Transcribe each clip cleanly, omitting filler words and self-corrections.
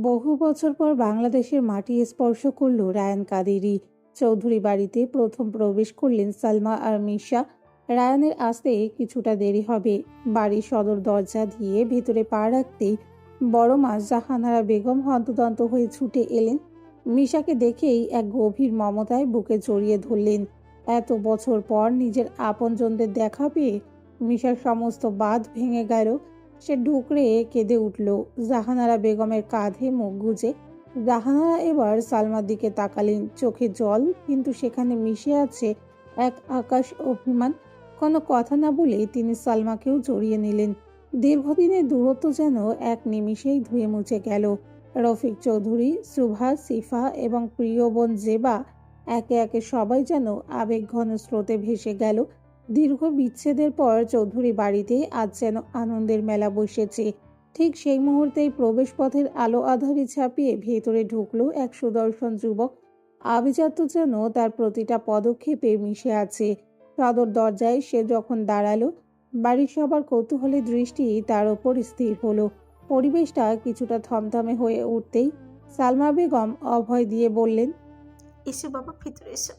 বহু বছর পর বাংলাদেশের মাটি স্পর্শ করল রায়ান কাদেরী। চৌধুরী বাড়িতে প্রথম প্রবেশ করলেন সালমা আর মিশা। রায়ানের আসতে কিছুটা দেরি হবে। বাড়ির সদর দরজা দিয়ে ভেতরে পা রাখতেই বড় মা জাহানারা বেগম হন্তদন্ত হয়ে ছুটে এলেন। মিশাকে দেখেই এক গভীর মমতায় বুকে জড়িয়ে ধরলেন। এত বছর পর নিজের আপনজনদের দেখা পেয়ে মিশার সমস্ত বাঁধ ভেঙে গেল। সে ডুকরে কেঁদে উঠল জাহানারা বেগমের কাঁধে মুখ গুজে। জাহানারা এবার সালমার দিকে তাকালেন, চোখে জল, কিন্তু সেখানে মিশে আছে এক আকাশ অভিমান। কোনো কথা না বলে তিনি সালমাকেও জড়িয়ে নিলেন। দীর্ঘদিনের দূরত্ব যেন এক নিমিষেই ধুয়ে মুছে গেল। রফিক চৌধুরী, সুভা, সিফা এবং প্রিয় বোন জেবা একে একে সবাই যেন আবেগ ঘন স্রোতে ভেসে গেল। দীর্ঘ বিচ্ছেদের পর চৌধুরী বাড়িতে আজ যেন আনন্দের মেলা বসেছে। ঠিক সেই মুহূর্তেই প্রবেশপথের আলো আঁধারি ছাপিয়ে ভেতরে ঢুকলো এক সুদর্শন যুবক। আভিজাত্য যেন তার প্রতিটা পদক্ষেপে মিশে আছে। সদর দরজায় সে যখন দাঁড়ালো, বাড়ির সবার কৌতূহলী দৃষ্টি তার ওপর স্থির হলো। পরিবেশটা কিছুটা থমথমে হয়ে উঠতেই সালমা বেগম অভয় দিয়ে বললেন, এসো বাবা, ভিতরে এসো।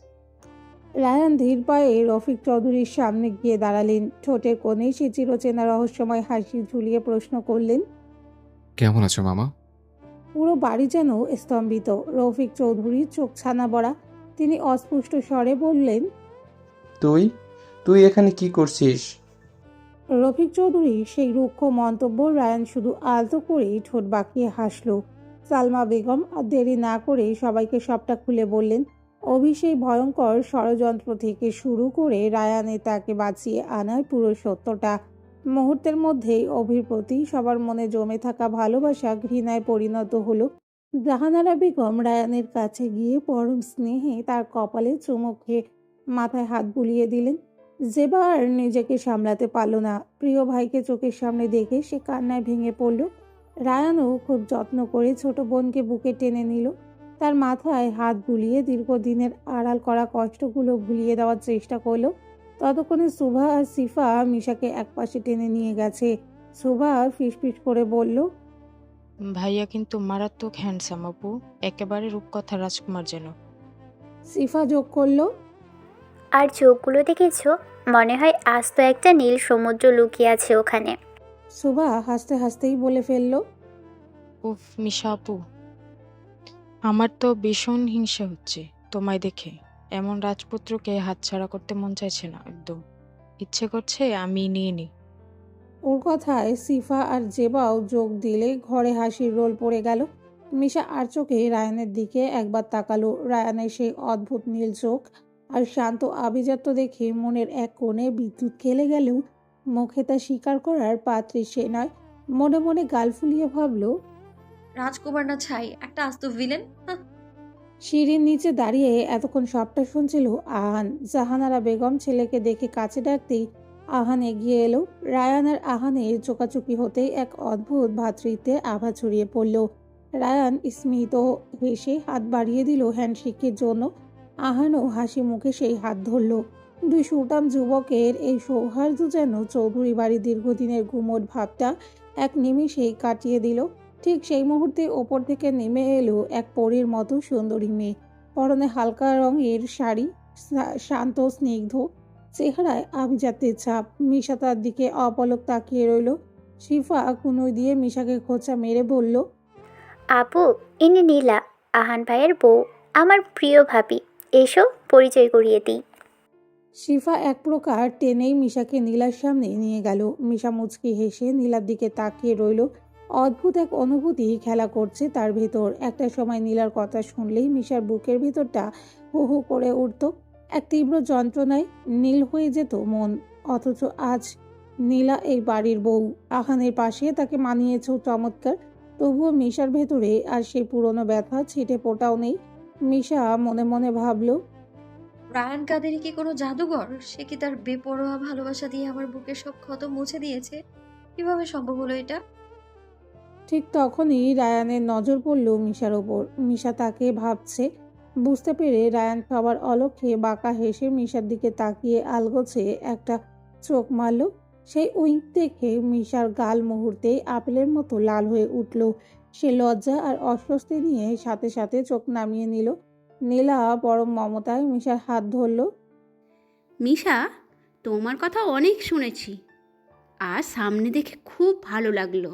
রায়ান ধীর পায়ে রফিক চৌধুরীর সামনে গিয়ে দাঁড়ালেন। ঠোঁটের কোণে সে চিরচেনা রহস্যময় হাসি ঝুলিয়ে প্রশ্ন করলেন। কেমন আছো মামা? পুরো বাড়ি যেন স্তম্ভিত। রফিক চৌধুরীর চোখ ছানা বড়া। তিনি অস্পষ্ট স্বরে বললেন, তুই তুই এখানে কি করছিস? রফিক চৌধুরী সেই রুক্ষ মন্তব্য রায়ান শুধু আলতো করেই ঠোঁট বাঁকিয়ে হাসল। সালমা বেগম আর দেরি না করে সবাইকে সবটা খুলে বললেন। সেই ভয়ঙ্কর ষড়যন্ত্র থেকে শুরু করে রায়ানে তাকে বাঁচিয়ে আনার পুরো সত্যটা। মুহূর্তের মধ্যেই অভির প্রতি সবার মনে জমে থাকা ভালোবাসা ঘৃণায় পরিণত হলো। জাহানারা বেগম রায়ানের কাছে গিয়ে পরম স্নেহে তার কপালে চুমু খেয়ে মাথায় হাত বুলিয়ে দিলেন। জেবা আর নিজেকে সামলাতে পারল না। প্রিয় ভাইকে চোখের সামনে দেখে সে কান্নায় ভেঙে পড়ল। রায়ানও খুব যত্ন করে ছোট বোনকে বুকে টেনে নিল। তার মাথায় হাত বুলিয়ে দীর্ঘদিনের আড়াল করা কষ্টগুলো ভুলিয়ে দেওয়ার চেষ্টা করলো। ততক্ষণে সুভা আর সিফা মিশাকে একপাশে টেনে নিয়ে গেছে। সুভা ফিসফিস করে বলল, ভাইয়া কিন্তু মারাত্মক হ্যান্ডসাম আপু, একেবারে রূপকথা রাজকুমার যেন। সিফা যোগ করলো, আর চোখগুলো দেখেছো? মনে হয় আস্ত একটা নীল সমুদ্র লুকিয়ে আছে ওখানে। সুভা হাসতে হাসতেই বলে ফেলল, উফ মিশা আপু, আমার তো ভীষণ হিংসা হচ্ছে তোমায় দেখে। এমন রাজপুত্রকে হাতছাড়া করতে মন চাইছে না একদম। ইচ্ছে করছে আমি নিয়ে নিই। ওর কথায় সিফা আর জেবাও যোগ দিলে ঘরে হাসির রোল পড়ে গেল। মিশা আর চোখে রায়ানের দিকে একবার তাকালো। রায়ানের সেই অদ্ভুত নীল চোখ আর শান্ত আভিজাত্য দেখে মনের এক কোণে বিদ্যুৎ খেলে গেলেও মুখে তা স্বীকার করার পাত্রী সে নয়। মনে মনে গাল ফুলিয়ে ভাবল, রাজকুমার না ছাই, একটা আস্ত ভিলেন। সিঁড়ির নিচে দাঁড়িয়ে এতক্ষণ সবটা শুনছিল আহান। জাহানারা বেগম ছেলেকে দেখে কাছে ডাকতেই আহান এগিয়ে এলো। রায়ান আর আহানের চোকাচুকি হতেই এক অদ্ভুত ভ্রাতৃত্বের আভা ছড়িয়ে পড়ল। রায়ান স্মিত হেসে হাত বাড়িয়ে দিল হ্যান্ডশেকের জন্য। আহানও হাসি মুখে সেই হাত ধরল। দুই সুঠাম যুবকের এই সৌহার্দ্য যেন চৌধুরী বাড়ির দীর্ঘদিনের গুমোট ভাবটা এক নিমিষেই কাটিয়ে দিল। ঠিক সেই মুহূর্তে ওপর থেকে নেমে এলো এক পরীর মতো সুন্দরী মেয়ে। পরনে হালকা রঙের শাড়ি, শান্ত স্নিগ্ধ চেহারায় আভিজাত্যের ছাপ। মিশা তার দিকে অপলক তাকিয়ে রইল। শিফা কুনোই দিয়ে মিশাকে খোঁচা মেরে বলল, আপু, ইনি নীলা, আহান ভাইয়ের বউ, আমার প্রিয় ভাবি। এসো পরিচয় করিয়ে দিই। শিফা এক প্রকার টেনেই মিশাকে নীলার সামনে নিয়ে গেল। মিশা মুচকি হেসে নীলার দিকে তাকিয়ে রইল। অদ্ভুত এক অনুভূতি খেলা করছে তার ভেতর। একটা সময় নীলার কথা শুনলেই মিশার বুকের ভেতরটা হু হু করে উঠত। এক তীব্র যন্ত্রণায় নীল হয়ে যেত মন। অথচ আজ নীলা এই বাড়ির বউ, আহানের পাশে তাকে মানিয়েছ চমৎকার। তবুও মিশার ভেতরে আর সেই পুরনো ব্যথা ছিটে ফোটাও নেই। মিশা মনে মনে ভাবল, রায়ান কাদেরী কি কোনো জাদুঘর? সে কি তার বেপরোয়া ভালোবাসা দিয়ে আমার বুকের সব ক্ষত মুছে দিয়েছে? কিভাবে সম্ভব হলো এটা? ঠিক তখনই রায়ানের নজর পড়ল মিশার ওপর। মিশা তাকে ভাবছে। বুঝতে পেরে রায়ান সবার অলক্ষ্যে বাঁকা হেসে মিশার দিকে তাকিয়ে আলগোছে একটা চোখ মারল। সেই উইঙ্ক দেখে মিশার গাল মুহূর্তেই আপেলের মতো লাল হয়ে উঠল। সে লজ্জা আর অস্বস্তি নিয়ে সাথে সাথে চোখ নামিয়ে নিল। নীলা পরম মমতায় মিশার হাত ধরল। মিশা, তোমার কথা অনেক শুনেছি, আর সামনে দেখে খুব ভালো লাগলো।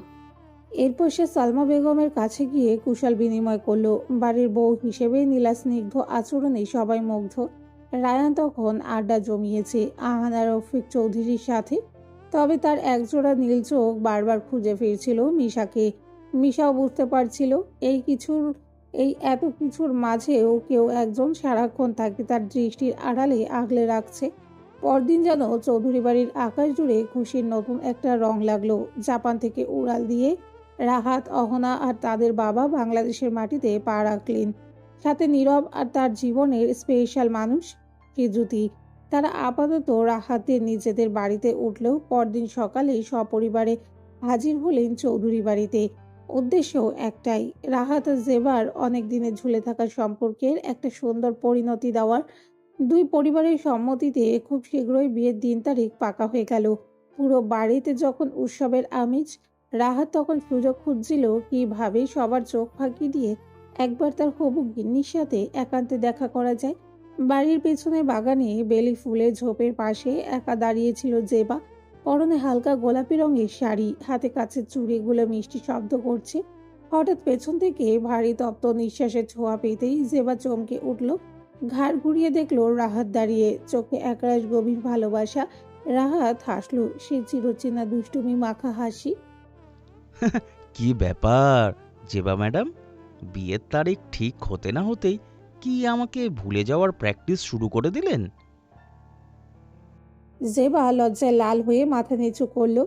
এরপর সে সালমা বেগমের কাছে গিয়ে কুশল বিনিময় করলো। বাড়ির বউ হিসেবে নীলা স্নিগ্ধ আচরণে সবাই মুগ্ধ। রায়ান তখন আড্ডা জমিয়েছে আহান আর রফিক চৌধুরীর সাথে। তবে তার একজোড়া নীল চোখ বারবার খুঁজে ফিরছিল মিশাকে। মিশাও বুঝতে পারছিল এই এত কিছুর মাঝেও কেউ একজন সারাক্ষণ তাকে তার দৃষ্টির আড়ালে আগলে রাখছে। পরদিন যেন চৌধুরী বাড়ির আকাশ জুড়ে খুশির নতুন একটা রং লাগলো। জাপান থেকে উড়াল দিয়ে রাহাত, অহনা আর তাদের বাবা বাংলাদেশের মাটিতে পা রাখলেন। সাথে নীরব আর তার জীবনের স্পেশাল মানুষ হিজুতি। তারা আপাতত রাহাতের নিজেদের বাড়িতে উঠলেও পরদিন সকালেই সপরিবারে হাজির হলেন চৌধুরী বাড়িতে। উদ্দেশ্য একটাই, রাহাত আর জেবার অনেক দিনে ঝুলে থাকা সম্পর্কের একটা সুন্দর পরিণতি দেওয়ার। দুই পরিবারের সম্মতিতে খুব শীঘ্রই বিয়ের দিন তারিখ পাকা হয়ে গেল। পুরো বাড়িতে যখন উৎসবের আমেজ, রাহাত তখন সুযোগ খুঁজছিল কিভাবে সবার চোখ ফাঁকি দিয়ে একবার তার হবু গিন্নির সাথে একান্তে দেখা করা যায়। বাড়ির পেছনে বাগানে বেলি ফুলের ঝোপের পাশে একা দাঁড়িয়েছিল জেবা। পরনে হালকা গোলাপি রঙের শাড়ি, হাতে কাছের চুড়িগুলো মিষ্টি শব্দ করছে। হঠাৎ পেছন থেকে ভারী তপ্ত নিঃশ্বাসের ছোঁয়া পেতেই জেবা চমকে উঠল। ঘাড় ঘুরিয়ে দেখলো রাহাত দাঁড়িয়ে, চোখে একরাশ গভীর ভালোবাসা। রাহাত হাসলো, সে চিরচেনা দুষ্টুমি মাখা হাসি। কি ব্যাপার জেবা ম্যাডাম, বিয়ের তারিখ ঠিক হতে না হতেই কি আমাকে ভুলে যাওয়ার প্র্যাকটিস শুরু করে দিলেন? জেবা লজ্জায় লাল হয়ে মাথা নিচু করলো।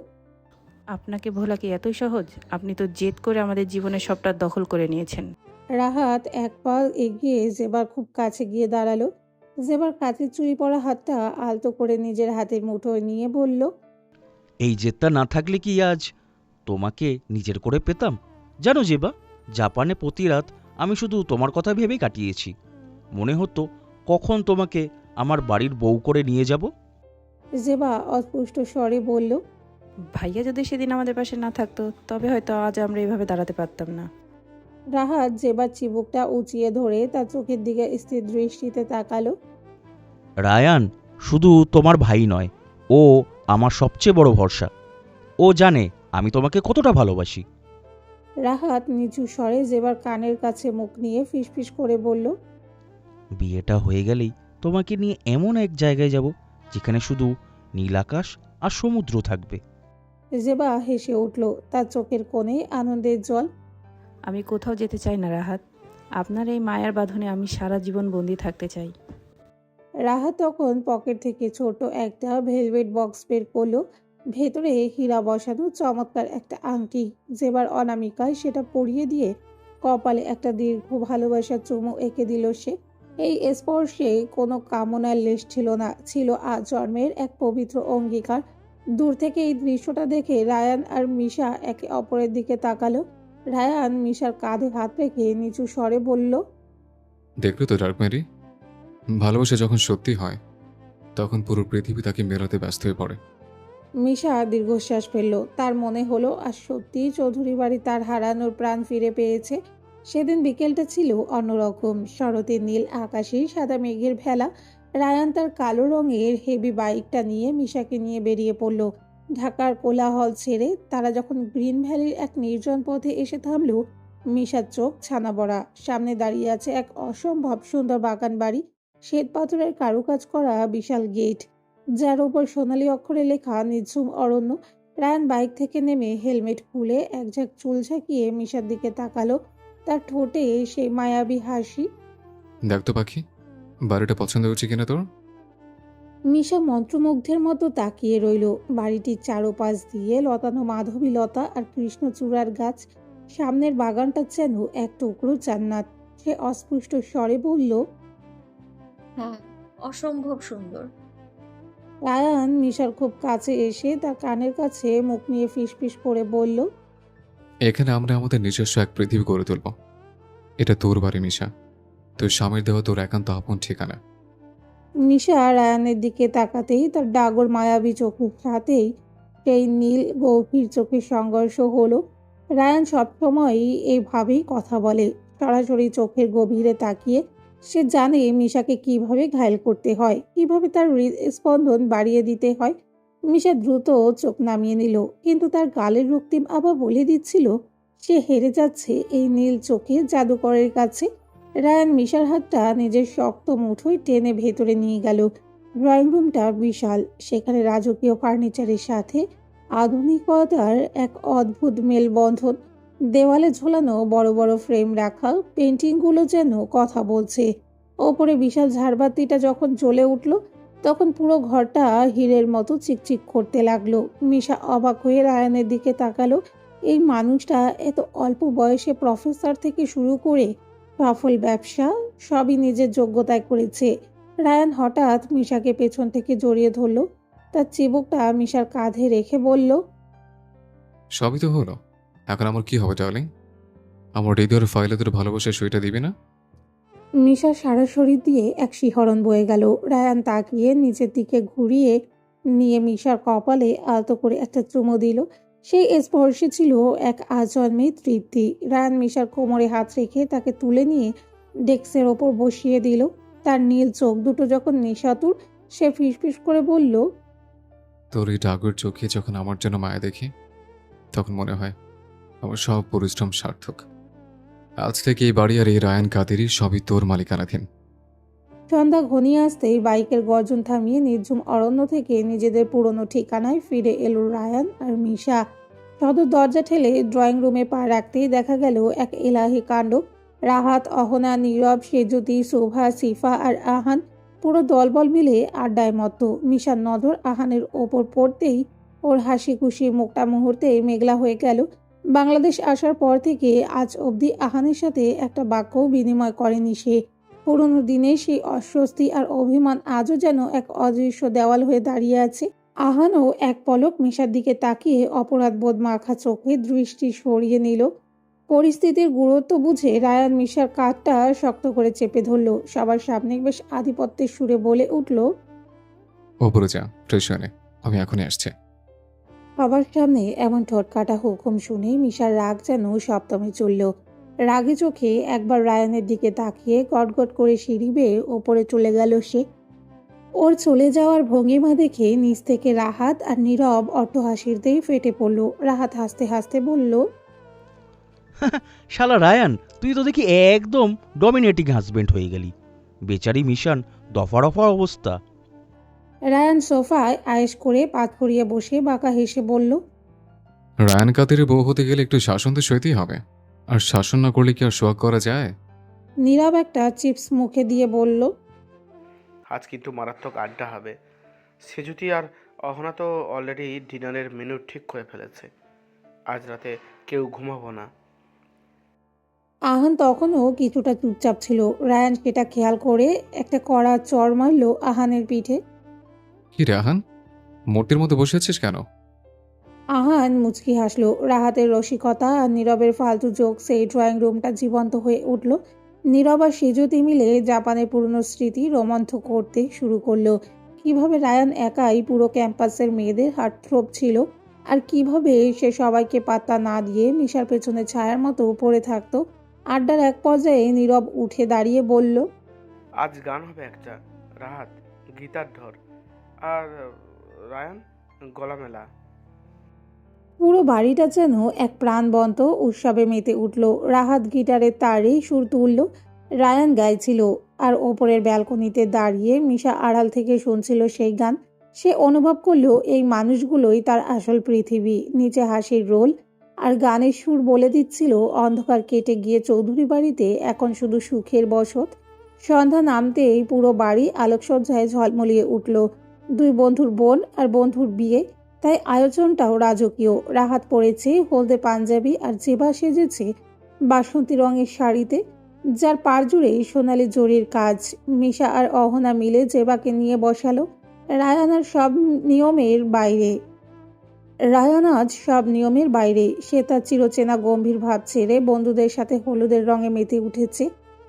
আপনাকে ভোলা কি এতই সহজ? আপনি তো জেদ করে আমাদের জীবনের সবটা দখল করে নিয়েছেন। রাহাত এক পা এগিয়ে জেবার খুব কাছে গিয়ে দাঁড়ালো। জেবার কাচের চুড়ি পরা হাতটা আলতো করে নিজের হাতের মুঠোয় নিয়ে বলল, এই জেদটা না থাকলে কি আজ তোমাকে নিজের করে পেতাম? জানো জেবা, জাপানে প্রতি রাত আমি শুধু তোমার কথা ভেবেই কাটিয়েছি। মনে হতো কখন তোমাকে আমার বাড়ির বউ করে নিয়ে যাব। জেবা অস্পষ্ট স্বরে বলল, ভাইয়া যদি সেদিন আমাদের পাশে না থাকতো তবে হয়তো আজ আমরা এইভাবে দাঁড়াতে পারতাম না। রাহাত জেবার চিবুকটা উঁচিয়ে ধরে তার চোখের দিকে স্থির দৃষ্টিতে তাকালো। রায়ান শুধু তোমার ভাই নয়, ও আমার সবচেয়ে বড় ভরসা। ও জানে আমি তোমাকে কতটা ভালোবাসি। রাহাত নিচু স্বরে জেবার কানের কাছে মুখ নিয়ে ফিসফিস করে বলল, বিয়েটা হয়ে গেলেই তোমাকে নিয়ে এমন এক জায়গায় যাব যেখানে শুধু নীল আকাশ আর সমুদ্র থাকবে। জেবা হেসে উঠল, তার চোখের কোণে আনন্দের জল। আমি কোথাও যেতে চাই না রাহাত, আপনার এই মায়ার বাঁধনে আমি সারা জীবন বন্দি থাকতে চাই। রাহাত তখন পকেট থেকে ছোট একটা ভেলভেট বক্স বের করলো। ভেতরে হীরা বসানো চমৎকার একটা আংটি। জেবার অনামিকায় সেটা পরিয়ে দিয়ে কপালে একটা দীর্ঘ ভালোবাসার চুমু এঁকে দিল সে। এই স্পর্শে কোনো কামনার লেশ ছিল না, ছিল আজন্মের এক পবিত্র অঙ্গীকার। দূর থেকে এই দৃশ্যটা দেখে রায়ান আর মিশা একে অপরের দিকে তাকালো। রায়ান মিশার কাঁধে হাত রেখে নিচু স্বরে বলল, দেখলো তো ডার্ক মেরি, ভালোবাসা যখন সত্যি হয় তখন পুরো পৃথিবী তাকে মেলাতে ব্যস্ত হয়ে পড়ে। মিশা দীর্ঘশ্বাস ফেলল। তার মনে হলো আর সত্যিই চৌধুরী বাড়ি তার হারানোর প্রাণ ফিরে পেয়েছে। সেদিন বিকেলটা ছিল অন্যরকম। শরতের নীল আকাশে সাদা মেঘের ভেলা। রায়ান তার কালো রঙের হেভি বাইকটা নিয়ে মিশাকে নিয়ে বেরিয়ে পড়ল। ঢাকার কোলাহল ছেড়ে তারা যখন গ্রিন ভ্যালির এক নির্জন পথে এসে থামল, মিশার চোখ ছানা বড়া। সামনে দাঁড়িয়ে আছে এক অসম্ভব সুন্দর বাগান বাড়ি, শ্বেত পাথরের কারুকাজ করা বিশাল গেট, যার উপর সোনালী অক্ষরে লেখা নিঝুম অরণ্য। রায়ান বাইক থেকে নেমে হেলমেট খুলে এক ঝাঁক চুল ঝাঁকিয়ে মিশার দিকে তাকালো। তার ঠোঁটে সেই মায়াবী হাসি। দেখ তো পাখি, বাড়িটা পছন্দ হচ্ছে কিনা তোর? মিশা মন্ত্রমুগ্ধের মতো তাকিয়ে রইল। বাড়িটির চারোপাশ দিয়ে লতানো মাধবী লতা আর কৃষ্ণচূড়ার গাছ। সামনের বাগানটা যেন এক টুকরো জান্নাত। সে অস্পষ্ট স্বরে বলল, হ্যাঁ, অসম্ভব সুন্দর। রায়ান মিশার খুব কাছে এসে তার কানের কাছে মুখ নিয়ে ফিসফিস করে বলল, এখানে আমরা আমাদের নিজস্ব এক পৃথিবী গড়ে তুলব। এটা তোর বাড়ি মিশা, তোর স্বামীর দেওয়া তোর একান্ত আপন ঠিকানা। মিশা রায়ানের দিকে তাকাতেই তার ডাগর মায়াবী চোখের সাথেই সেই নীল গভীর চোখের সংঘর্ষ হলো। রায়ান সবসময়ই এইভাবেই কথা বলে, সরাসরি চোখের গভীরে তাকিয়ে। সে জানে মিশাকে কিভাবে ঘায়েল করতে হয়, কিভাবে তার হৃদস্পন্দন বাড়িয়ে দিতে হয়। মিশা দ্রুত চোখ নামিয়ে নিল, কিন্তু তার গালের রক্তিম আবার বলে দিচ্ছিল সে হেরে যাচ্ছে এই নীল চোখে জাদুকরের কাছে। রায়ান মিশার হাতটা নিজের শক্ত মুঠোয় টেনে ভেতরে নিয়ে গেল। ড্রয়িং রুমটা বিশাল, সেখানে রাজকীয় ফার্নিচারের সাথে আধুনিকতার এক অদ্ভুত মেলবন্ধন। দেওয়ালে ঝোলানো বড় বড় ফ্রেম রাখা পেন্টিংগুলো যেন কথা বলছে। ওপরে বিশাল ঝাড়বাতিটা যখন জ্বলে উঠল, তখন পুরো ঘরটা হীরের মতো চিকচিক করতে লাগলো। মিশা অবাক হয়ে রায়ানের দিকে তাকালো। এই মানুষটা এত অল্প বয়সে প্রফেসর থেকে শুরু করে সফল ব্যবসা সবই নিজের যোগ্যতায় করেছে। রায়ান হঠাৎ মিশাকে পেছন থেকে জড়িয়ে ধরল, তার চিবুকটা মিশার কাঁধে রেখে বলল, সবই তো হলো, এখন আমার কি হবে ডার্লিং? আমার হৃদয়ের ফাইলে তোর ভালোবাসার সইটা দিবি না? মিশা সারা শরীর দিয়ে এক শিহরণ বয়ে গেল। রায়ান তাকিয়ে নিচের দিকে ঘুরিয়ে নিয়ে মিশার কপালে আলতো করে একটা চুমো দিল। সেই স্পর্শে ছিল এক আজন্মের তৃপ্তি। রায়ান মিশার কোমরে হাত রেখে তাকে তুলে নিয়ে ডেস্কের ওপর বসিয়ে দিল। তার নীল চোখ দুটো যখন নিশাতুর, সে ফিসফিস করে বলল, তোর এই ডাগর চোখে যখন আমার জন্য মায়া দেখি, তখন মনে হয় আমার সব পরিশ্রম সার্থক। আজ থেকে এই বাড়ি আর এই রায়ান কাদেরই সবই তোর মালিকানাধীন। সন্ধ্যা ঘনিয়ে আসতেই বাইকের গর্জন থামিয়ে নির্ঝুম অরণ্য থেকে নিজেদের পুরনো ঠিকানায় ফিরে এলো রায়ান আর মিশা। সদর দরজা ঠেলে ড্রয়িং রুমে পা রাখতেই দেখা গেল এক এলাহি কাণ্ড। রাহাত, অহনা, নীরব, সেজুতি, শোভা, সিফা আর আহান পুরো দলবল মিলে আড্ডায় মত্ত। মিশার নজর আহানের ওপর পড়তেই ওর হাসি খুশি মুখটা মুহূর্তে মেঘলা হয়ে গেল। বাংলাদেশ আসার পর থেকে আজ অবধি আহানের সাথে একটা বাক্যও বিনিময় করেনি সে। পুরোনো দিনের সেই অস্বস্তি আর অভিমান আজও যেন এক অদৃশ্য দেওয়াল হয়ে দাঁড়িয়ে আছে। আহানও এক পলক মিশার দিকে তাকিয়ে অপরাধবোধ মাখা চোখে দৃষ্টি সরিয়ে নিল। পরিস্থিতির গুরুত্ব বুঝে রায়ান মিশার কাঁধটা শক্ত করে চেপে ধরল। সবার সামনে বেশ আধিপত্যের সুরে বলে উঠল, ওপরে যা, ফ্রেশ হয়ে নে, আমি এখনই আসছি। সবার সামনে এমন ঠোঁটকাটা হুকুম শুনে মিশার রাগ যেন সপ্তমে চলল। রাগে চোখে একবার রায়ানের দিকে তাকিয়ে গটগট করে সিঁড়ি বেয়ে ওপরে চলে গেল সে। ওর চলে যাওয়ার ভঙ্গিমা দেখে নিচ থেকে রাহাত আর নীরব অট্টহাসিতেই ফেটে পড়ল। রাহাত হাসতে হাসতে বলল, শালা রায়ান, তুই তো দেখি একদম ডমিনেটিং হাজবেন্ড হয়ে গেলি। বেচারি মিশান দফা রফা অবস্থা। রায়ান সোফায় আয়েশ করে পাত করিয়ে বসে বাঁকা হেসে বলল, রায়ান কাদেরের বউ হতে গেলে একটু শাসন তো সইতেই হবে, আর শাসন না করলে কি আর সোয়াগ করা যায়? নীরব একটা চিপস মুখে দিয়ে বলল, আজ কিন্তু মারাত্মক আড্ডা হবে। সেজুতি আর অহনা তো অলরেডি ডিনারের মেনু ঠিক করে ফেলেছে। আজ রাতে কেউ ঘুমাবো না। আহান তখনও কিছুটা চুপচাপ ছিল। রায়ান সেটা খেয়াল করে একটা কড়া চড় মারল আহানের পিঠে। কি রে আহান, মূর্তির মধ্যে বসে আছিস কেন? আহান মুচকি হাসলো। রাহাতের রসিকতা আর নীরবের ফালতু জোক সেই ড্রয়িং রুমটা জীবন্ত হয়ে উঠল। নীরব আর সেজুতি মিলে জাপানের পুরনো স্মৃতি রোমন্থন করতে শুরু করলো। কিভাবে রায়ান একাই পুরো ক্যাম্পাসের মেয়েদের হার্টথ্রোব ছিল, আর কিভাবে সে সবাইকে পাত্তা না দিয়ে মিশার পেছনে ছায়ার মতো পড়ে থাকতো। আড্ডার এক পর্যায়ে নীরব উঠে দাঁড়িয়ে বলল, আজ গান হবে একটা। রাহাত গিটার ধর, আর রায়ান গলা মেলা। পুরো বাড়িটা যেন এক প্রাণবন্ত উৎসবে মেতে উঠল। রাহাত গিটারের তারে সুর তুলল, রায়ান গাইছিল, আর ওপরের ব্যালকনিতে দাঁড়িয়ে মিশা আড়াল থেকে শুনছিল সেই গান। সে অনুভব করলো এই মানুষগুলোই তার আসল পৃথিবী। নিচে হাসির রোল আর গানের সুর বলে দিচ্ছিল অন্ধকার কেটে গিয়ে চৌধুরী বাড়িতে এখন শুধু সুখের বসত। সন্ধ্যা নামতেই পুরো বাড়ি আলোকসজ্জায় ঝলমলিয়ে উঠল। দুই বন্ধুর বোন আর বন্ধুর বিয়ে, তাই আয়োজনটাও রাজকীয়। রাহাত পরেছে হলদে পাঞ্জাবি আর জেবা সেজেছে বাসন্তী রঙের শাড়িতে, যার পাড় জুড়ে সোনালি জরির কাজ। মিশা আর অহনা মিলে জেবাকে নিয়ে বসালো। রায়ান আজ সব নিয়মের বাইরে। সে তার চিরচেনা গম্ভীর ভাব ছেড়ে বন্ধুদের সাথে হলুদের রঙে মেতে উঠেছে।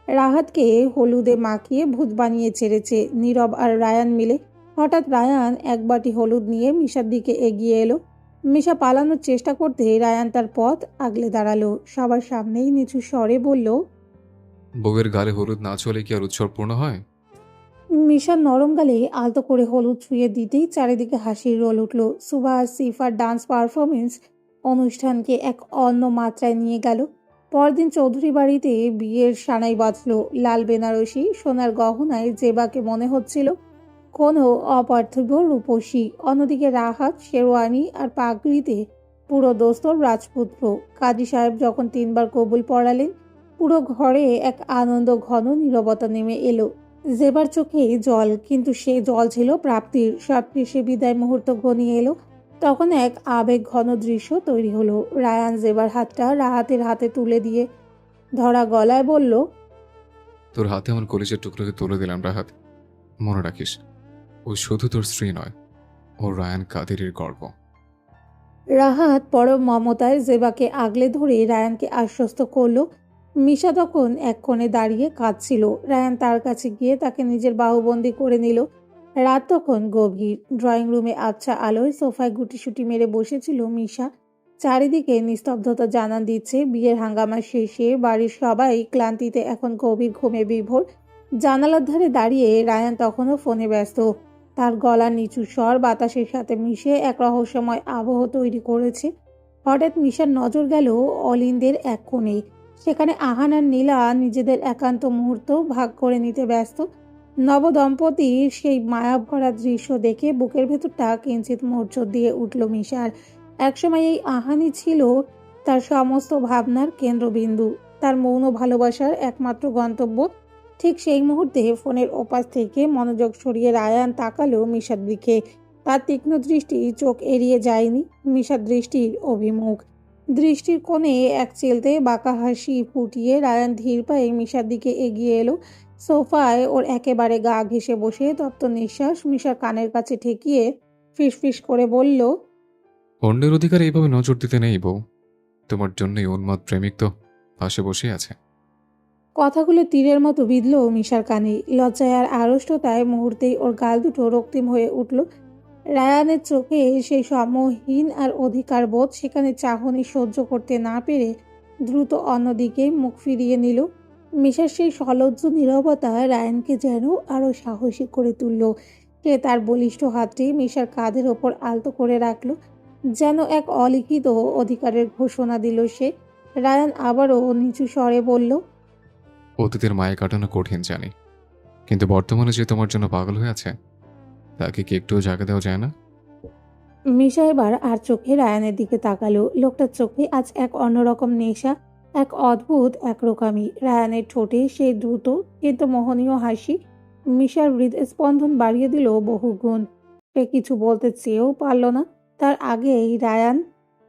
রাহাতকে হলুদে মাখিয়ে ভূত বানিয়ে ছেড়েছে। নীরব আর রায়ান মিলে। হঠাৎ রায়ান এক বাটি হলুদ নিয়ে মিশার দিকে এগিয়ে এলো। মিশা পালানোর চেষ্টা করতে রায়ান তার পথ আগলে দাঁড়ালো। সবার সামনেই নিচু স্বরে বলল, বউয়ের গালে হলুদ না চলে কি আর উৎসবপূর্ণ হয়? মিশার নরম গালে আলতো করে হলুদ ছুঁয়ে দিতেই চারিদিকে হাসির রোল উঠল। সুভা আর সিফার ডান্স পারফরমেন্স অনুষ্ঠানকে এক অন্য মাত্রায় নিয়ে গেল। পরদিন চৌধুরী বাড়িতে বিয়ের সানাই বাজলো। লাল বেনারসি সোনার গহনায় জেবাকে মনে হচ্ছিল কোনো অপার্থিব রূপসী। অন্যদিকে রাহাত শেরওয়ানি আর পাগড়িতে পুরো দোস্তর রাজপুত্র। কাজী সাহেব যখন 3বার কবুল পড়ালেন, পুরো ঘরে এক আনন্দ ঘন নীরবতা নেমে এলো। জেবার চোখে জল, কিন্তু সে জল ছিল প্রাপ্তির। সবশেষে বিদায় মুহূর্ত ঘনিয়ে এলো। তখন এক আবেগ ঘন দৃশ্য তৈরি হলো। রায়ান জেবার হাতটা রাহাতের হাতে তুলে দিয়ে ধরা গলায় বলল, তোর হাতে আমার কলিজের টুকরোকে তুলে দিলাম রাহাত। মনে রাখিস, ওই শুধু তোর স্ত্রী নয়, ও রায়ান কাদেরের গর্ব। রাহাত পরম মমতায় জেবাকে আগলে ধরে রায়ানকে আশ্বস্ত করলো। মিশা তখন এক কোণে দাঁড়িয়ে কাঁদছিল। রায়ান তার কাছে গিয়ে তাকে নিজের বাহুবন্দি করে নিল। রাত তখন গভীর। ড্রয়িং রুমে আবছা আলোয় সোফায় গুটিসুটি মেরে বসেছিল মিশা। চারিদিকে নিস্তব্ধতা জানান দিচ্ছে বিয়ের হাঙ্গামা শেষে বাড়ির সবাই ক্লান্তিতে এখন গভীর ঘুমে বিভোর। জানালার ধারে দাঁড়িয়ে রায়ান তখনও ফোনে ব্যস্ত। তার গলার নিচু স্বর বাতাসের সাথে মিশে এক রহস্যময় আবহ তৈরি করেছে। হঠাৎ মিশার নজর গেল অলিন্দের এক কোণে। সেখানে আহান আর নীলা নিজেদের একান্ত মুহূর্ত ভাগ করে নিতে ব্যস্ত। নবদম্পতির সেই মায়াভরা দৃশ্য দেখে বুকের ভেতরটা কিঞ্চিত মোচড় দিয়ে উঠল মিশার। একসময় এই আহানই ছিল তার সমস্ত ভাবনার কেন্দ্রবিন্দু, তার মৌন ভালোবাসার একমাত্র গন্তব্য। ঠিক সেই মুহূর্তে ফোনের ওপাশ থেকে মনোযোগ সরিয়ে রায়ান তাকালো মিশার দিকে। তার তীক্ষ্ণ দৃষ্টি চোখ এড়িয়ে যায়নি মিশার দৃষ্টির অভিমুখ। দৃষ্টির কোণে এক চিলতে বাঁকা হাসি ফুটিয়ে রায়ান ধীর পায়ে মিশার দিকে এগিয়ে এলো। সোফায় ওর একেবারে গা ঘেঁষে বসে তপ্ত নিঃশ্বাস মিশার কানের কাছে ঠেকিয়ে ফিসফিস করে বলল, অন্যের অধিকার এইভাবে নজর দিতে নেই বউ। তোমার জন্যই উন্মাদ প্রেমিক তো পাশে বসে আছে। কথাগুলো তীরের মতো বিঁধল মিশার কানে। লজ্জায় আর আড়ষ্টতায় মুহূর্তেই ওর গাল দুটো রক্তিম হয়ে উঠল। রায়ানের চোখে সেই সমহীন আর অধিকার বোধ, সেখানে চাহনি সহ্য করতে না পেরে দ্রুত অন্যদিকে মুখ ফিরিয়ে নিল। মিশার সেই সলজ্জ নীরবতা রায়ানকে যেন আরো সাহসী করে তুলল। সে তার বলিষ্ঠ হাতটি মিশার কাঁধের ওপর আলতো করে রাখল, যেন এক অলিখিত অধিকারের ঘোষণা দিল সে। রায়ান আবারও নিচু স্বরে বলল, অতীতের মায়ে কাটানো কঠিন জানি, কিন্তু বর্তমানে যে তোমার জন্য পাগল হয়ে আছে, তাকে কি একটুও জায়গা দেওয়া যায় না? মিশা এবার আর চোখে রায়ানের দিকে তাকালো। লোকটার চোখে আজ এক অন্যরকম নেশা, এক অদ্ভুত একরকমই। রায়ানের ঠোঁটে সেই দ্রুত কিন্তু মোহনীয় হাসি মিশার হৃদস্পন্দন বাড়িয়ে দিল বহুগুণ। সে কিছু বলতে চেয়েও পারল না। তার আগেই রায়ান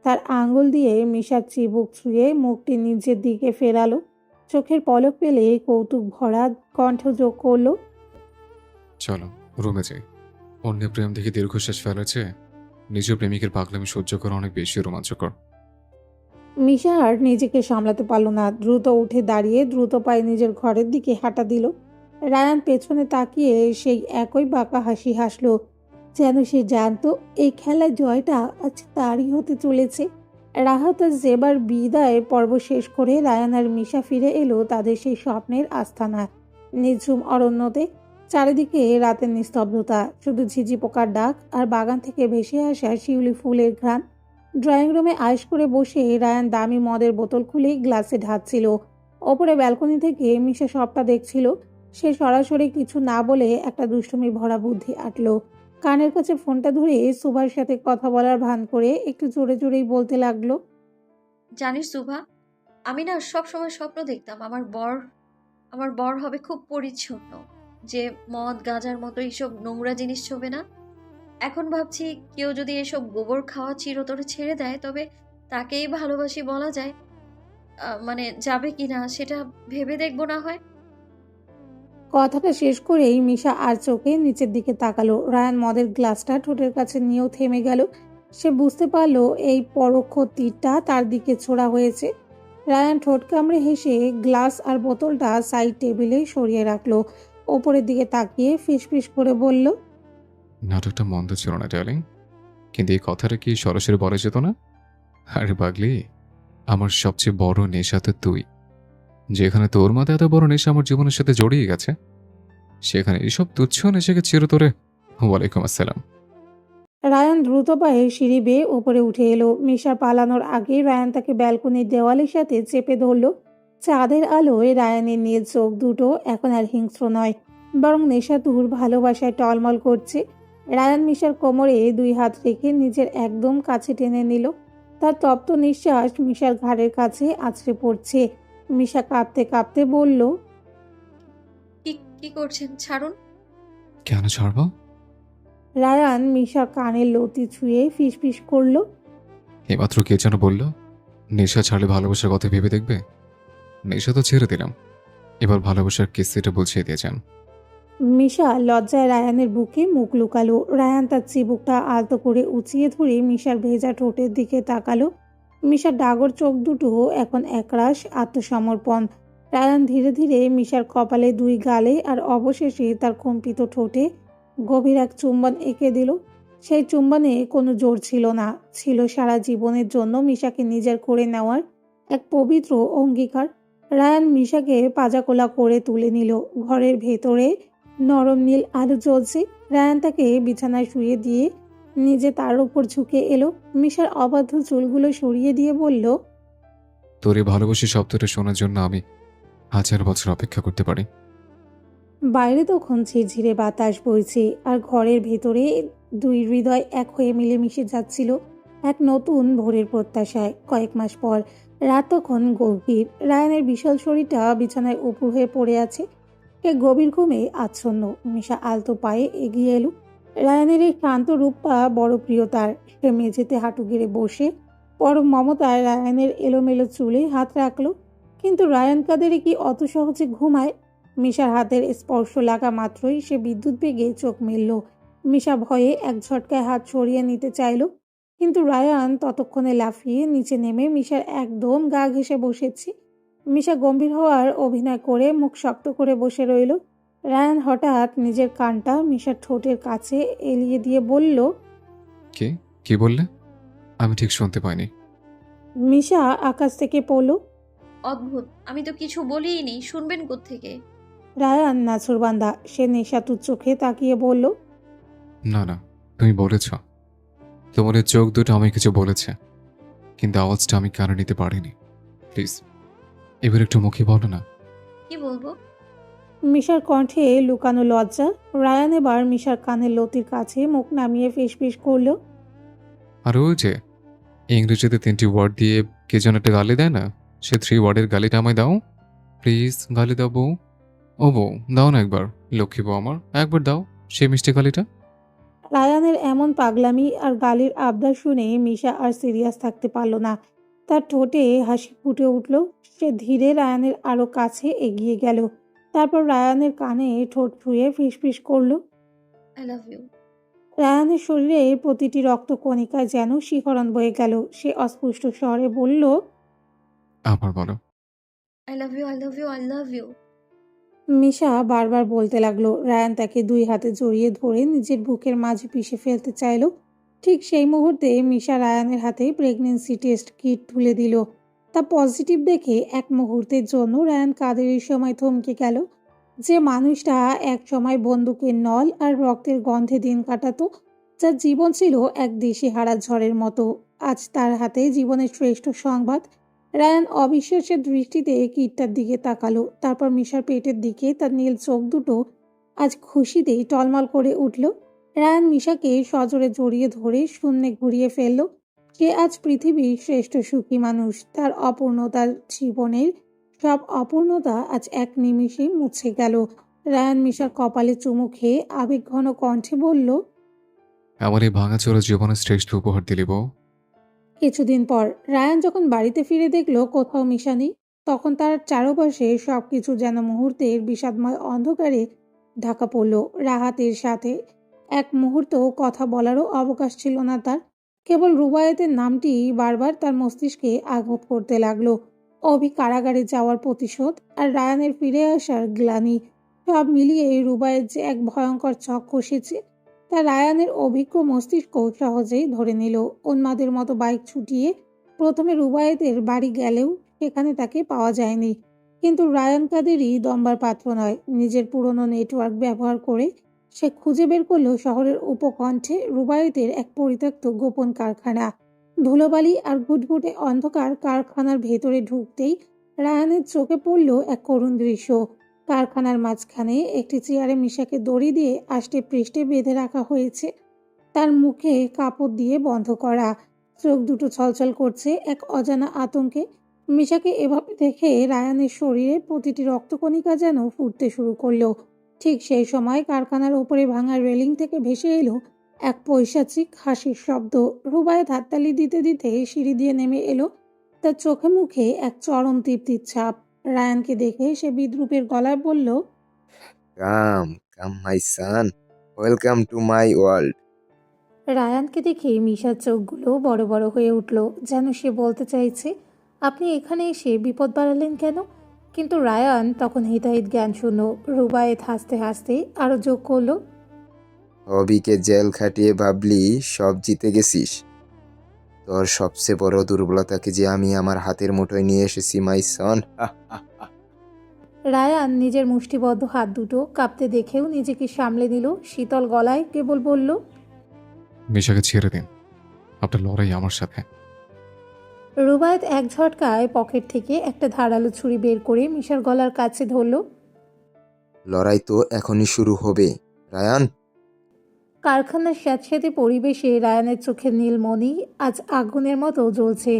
তার আঙ্গুল দিয়ে মিশার চিবুক ছুঁয়ে মুখটি নিজের দিকে ফেরালো। চোখের পলক পেলে কৌতুক ভরা কণ্ঠ যোগ করলো, চলো রুমে যাই। অন্যের প্রেম দেখে দীর্ঘশ্বাস ফেলেছে নিজের প্রেমিকের পাগলামি সহ্য করা অনেক বেশি রোমাঞ্চকর। মিশা আর নিজেকে সামলাতে পারল না। দ্রুত উঠে দাঁড়িয়ে দ্রুত পায়ে নিজের ঘরের দিকে হাঁটা দিল। রায়ান পেছনে তাকিয়ে সেই একই বাঁকা হাসি হাসলো, যেন সে জানতো এই খেলায় জয়টা আজ তারই হতে চলেছে। রাহাত আর জেবার বিদায় পর্ব শেষ করে রায়ান আর মিশা ফিরে এলো তাদের সেই স্বপ্নের আস্তানা। নিঝুম অরণ্যতে চারিদিকে রাতের নিস্তব্ধতা, শুধু ঝিঝি পোকার ডাক আর বাগান থেকে ভেসে আসা শিউলি ফুলের ঘ্রাণ। ড্রয়িং রুমে আয়েশ করে বসে রায়ান দামি মদের বোতল খুলে গ্লাসে ঢালছিল। ওপরে ব্যালকনি থেকে মিশা সবটা দেখছিল। সে সরাসরি কিছু না বলে একটা দুষ্টুমি ভরা বুদ্ধি আটলো। কানের কাছে ফোনটা ধরে সুভার সাথে কথা বলার ভান করে একটু জোরে জোরেই বলতে লাগলো, জানিস সুভা, আমি না সবসময় স্বপ্ন দেখতাম আমার বর হবে খুব পরিচ্ছন্ন, যে মদ গাঁজার মতো এইসব নোংরা জিনিস ছোবে না। এখন ভাবছি কেউ যদি এসব গোবর খাওয়া চিরতরে ছেড়ে দেয়, তবে তাকেই ভালোবাসি বলা যায়, মানে যাবে কিনা সেটা ভেবে দেখবো না হয়। কথাটা শেষ করেই মিশা আর চোখে নিচের দিকে তাকালো। রায়ান মদের গ্লাসটা ঠোঁটের কাছে নিয়েও থেমে গেল। সে বুঝতে পারলো এই পরোক্ষ তীরটা তার দিকে ছোড়া হয়েছে। রায়ান ঠোঁট কামড়ে হেসে গ্লাস আর বোতলটা সাইড টেবিলে সরিয়ে রাখলো। ওপরের দিকে তাকিয়ে ফিসফিস করে বলল, নাটকটা মন্দ ছিল না ডার্লিং। কিন্তু এই কথাটা কি সরাসরি বলা যেত না? আরে পাগলি, আমার সবচেয়ে বড় নেশা তো তুই। যেখানে তোর মতো এত বড় নেশা আমার জীবনের সাথে জড়িয়ে গেছে, সেখানে এসব তুচ্ছ নেশাকে চিরতরে ওয়ালাইকুম আসসালাম। রায়ান দ্রুত পায়ে সিঁড়ি বেয়ে উপরে উঠে এলো। মিশা পালানোর আগেই রায়ান তাকে ব্যালকনির দেওয়ালের সাথে চেপে ধরল। চাঁদের আলোয় রায়ানের নীল চোখ দুটো এখন আর হিংস্র নয়, বরং নেশাতুর ভালোবাসায় টলমল করছে। রায়ান মিশার কোমরে দুই হাত রেখে নিজের একদম কাছে টেনে নিল। তার তপ্ত নিঃশ্বাস মিশার ঘাড়ের কাছে আছড়ে পড়ছে। মিশা কাঁপতে কাঁপতে বলল, কি কি করছেন? ছাড়ুন। কেন ছাড়বো? রায়ান মিশার কানের লতি ছুঁয়ে ফিসফিস করল, এইমাত্র কে যেন বলল নেশা ছাড়লে ভালোবাসার কথা ভেবে দেখবে। নেশা তো ছেড়ে দিলাম, এবার ভালোবাসার কিস্তিটা বুঝিয়ে দিয়ে যান। মিশা লজ্জায় রায়ানের বুকে মুখ লুকালো। রায়ান তার চিবুকটা আলতো করে উঁচিয়ে ধরে মিশার ভেজা ঠোঁটের দিকে তাকালো। মিশার ডাগর চোখ দুটো এখন একরাশ আত্মসমর্পণ। রায়ান ধীরে ধীরে মিশার কপালে দুই গালে আর অবশেষে তার কম্পিত ঠোঁটে গভীর এক চুম্বন এঁকে দিল। সেই চুম্বনে কোনো জোর ছিল না, ছিল সারা জীবনের জন্য মিশাকে নিজের করে নেওয়ার এক পবিত্র অঙ্গীকার। রায়ান মিশাকে পাজাকোলা করে তুলে নিল। ঘরের ভেতরে নরম নীল আলো জ্বলছে। রায়ান তাকে বিছানায় শুয়ে দিয়ে নিজে তার উপর ঝুঁকে এলো। মিশার অবাধ্য চুলগুলো সরিয়ে দিয়ে বলল, তোর এই ভালোবাসি শব্দটা শোনার জন্য আমি 1000 বছর অপেক্ষা করতে পারি। বাইরে তখন ঝিরঝিরে বাতাস বইছে আর ঘরের ভেতরে দুই হৃদয় এক হয়ে মিলেমিশে যাচ্ছিল এক নতুন ভোরের প্রত্যাশায়। কয়েক মাস পর রাত তখন গভীর। রায়ানের বিশাল শরীরটা বিছানায় উপুর হয়ে পড়ে আছে। সে গভীর ঘুমে আচ্ছন্ন। মিশা আলতো পায়ে এগিয়ে এলো। রায়ানের এই শান্ত রূপটা বড় প্রিয় তার। সে মেঝেতে হাঁটু গেড়ে বসে পরম মমতায় রায়ানের এলোমেলো চুলে হাত রাখলো। কিন্তু রায়ান কাদেরে কি অত সহজে ঘুমায়? মিশার হাতের স্পর্শ লাগা মাত্রই সে বিদ্যুৎ বেগে চোখ মেলল। মিশা ভয়ে এক ঝটকায় হাত সরিয়ে নিতে চাইল, কিন্তু রায়ান ততক্ষণে লাফিয়ে নিচে নেমে মিশার একদম গা ঘেঁষে বসেছে। মিশা গম্ভীর হওয়ার অভিনয় করে মুখ শক্ত করে বসে রইল। রায়ান হঠাৎ নিজের কানটা মিশার ঠোঁটের কাছে এলিয়ে দিয়ে বলল, কে? কি বললে? আমি ঠিক শুনতে পাইনি। মিশা আকাশ থেকে পড়ল। অদ্ভুত, আমি তো কিছু বলিনি, শুনবেন কোত্থেকে? রায়ান নাছরবান্দা। সে নেশাতুর চোখে তাকিয়ে বলল, না না, তুমি বলেছ। তোমার এই চোখ দুটো আমায় কিছু বলেছে, কিন্তু আওয়াজটা আমি কানে নিতে পারিনি। প্লিজ এবার একটু মুখে বলো না। কি বলবো? মিশার কণ্ঠে লুকানো লজ্জা। রায়ান এবার মিশার কানের লতির কাছে মুখ নামিয়ে ফিসফিস করল, আর ওই যে ইংরেজিতে 3টি ওয়ার্ড দিয়ে কে যেন একটা গালি দেয় না, সে 3 ওয়ার্ডের গালিটা আমায় দাও প্লিজ। গালি দাও বউ। ও বউ, দাও না একবার। লক্ষ্মী বউ আমার, একবার দাও সেই মিষ্টি গালিটা। রায়ানের এমন পাগলামি আর গালির আবদার শুনে মিশা আর সিরিয়াস থাকতে পারল না। তার ঠোঁটে হাসি ফুটে উঠল। সে ধীরে রায়ানের আরো কাছে এগিয়ে গেল। তারপর রায়ানের কানে ঠোঁট ছুঁয়ে ফিসফিস করল। I love you. রায়ানের শরীরে প্রতিটি রক্তকণিকায় যেন শিহরণ বয়ে গেল। সে অস্পষ্ট স্বরে বলল, আবার বলো। I love you, I love you, I love you. Misha বারবার বলতে লাগলো। রায়ান তাকে দুই হাতে জড়িয়ে ধরে নিজের বুকের মাঝে পিষে ফেলতে চাইল। ঠিক সেই মুহূর্তে মিশা রায়ানের হাতে প্রেগনেন্সি টেস্ট কিট তুলে দিল। তা পজিটিভ দেখে এক মুহূর্তের জন্য রায়ান কাদেরের সময় থমকে গেল। যে মানুষটা এক সময় বন্দুকের নল আর রক্তের গন্ধে দিন কাটাতো, যার জীবন ছিল এক দিশেহারা ঝড়ের মতো, আজ তার হাতে জীবনের শ্রেষ্ঠ সংবাদ। রায়ান অবিশ্বাসের দৃষ্টিতে কিটটার দিকে তাকালো। তারপর মিশার পেটের দিকে তার নীল চোখ দুটো আজ খুশিতেই টলমল করে উঠল। রায়ান মিশাকে সজোরে জড়িয়ে ধরে শূন্যে ঘুরিয়ে ফেলল। সে আজ পৃথিবীর শ্রেষ্ঠ সুখী মানুষ। তার অপূর্ণতার জীবনের সব অপূর্ণতা আজ এক নিমিষে মুছে গেল। রায়ান মিশার কপালে চুমু খেয়ে আবেগঘন কণ্ঠে বলল, আমার এই ভাঙাচোরা জীবনের শ্রেষ্ঠ উপহার দিলি বউ। কিছুদিন পর রায়ান যখন বাড়িতে ফিরে দেখলো কোথাও মিশা নেই, তখন তার চারপাশে সবকিছু যেন মুহূর্তের বিষাদময় অন্ধকারে ঢাকা পড়ল। রাহাতের সাথে এক মুহূর্ত কথা বলারও অবকাশ ছিল না তার। কেবল রুবায়েতের নামটি বারবার তার মস্তিষ্কে আঘাত করতে লাগলো। অভি কারাগারে যাওয়ার প্রতিশোধ আর রায়ানের ফিরে আসার গ্লানি, সব মিলিয়ে রুবায়েত যে এক ভয়ঙ্কর ছক কষেছে। তা রায়ানের অভিজ্ঞ মস্তিষ্ক সহজেই ধরে নিল। উন্মাদের মতো বাইক ছুটিয়ে প্রথমে রুবায়েতের বাড়ি গেলেও সেখানে তাকে পাওয়া যায়নি। কিন্তু রায়ান কাদেরই দম্বার পাত্র নয়। নিজের পুরনো নেটওয়ার্ক ব্যবহার করে সে খুঁজে বের করলো শহরের উপকণ্ঠে রুবায়েতের এক পরিত্যক্ত গোপন কারখানা। ধুলোবালি আর ঘুটঘুটে অন্ধকার কারখানার ভেতরে ঢুকতেই রায়ানের চোখে পড়ল এক করুণ দৃশ্য। কারখানার মাঝখানে একটি চেয়ারে মিশাকে দড়ি দিয়ে আষ্টে পৃষ্ঠে বেঁধে রাখা হয়েছে, তার মুখে কাপড় দিয়ে বন্ধ করা। চোখ দুটো ছলছল করছে এক অজানা আতঙ্কে। মিশাকে এভাবে দেখে রায়ানের শরীরে প্রতিটি রক্তকণিকা যেন ফুটতে শুরু করলো। ঠিক সেই সময় কারখানার ওপরে ভাঙা রেলিং থেকে ভেসে এলো এক পৈশাচিক হাসির শব্দ। রুবায়েত হাততালি দিতে দিতে সিঁড়ি দিয়ে নেমে এলো, তার চোখে মুখে এক চরম তৃপ্তির ছাপ। রায়ানকে দেখে সে বিদ্রূপের গলায় বলল, কাম মাই সান, ওয়েলকাম টু মাই ওয়ার্ল্ড। রায়ানকে দেখে মিশার চোখগুলো বড় বড় হয়ে উঠল, যেন সে বলতে চাইছে, আপনি এখানে এসে বিপদ বাড়ালেন কেন? কিন্তু রায়ান তখন হিতাহিত জ্ঞান শূন্য। রুবায়েত হাসতে হাসতে আরো যোগ করলো, হবিকে জেল খাটিয়ে ভাবলি সব জিতে গেছিস? তোর সবচেয়ে বড় দুর্বলতাকে যে আমি আমার হাতের মুঠোয় নিয়ে এসেছি মাই সন। রায়ান নিজের মুষ্টিবদ্ধ হাত দুটো কাঁপতে দেখেও নিজেকে সামলে নিল। শীতল গলায় কেবল বলল, মিশাকে ছেড়ে দিন, আপনার লড়াই আমার সাথে। রুবায়েত এক ঝটকায় পকেট থেকে একটা ধারালো ছুরি বের করে মিশার গলার কাছে ধরল। লড়াই তো এখনই শুরু হবে রায়ান। কারখানার স্যাঁতস্যাঁতে পরিবেশে রায়ানের চোখের নীলমণি আজ আগুনের মতো জ্বলছে।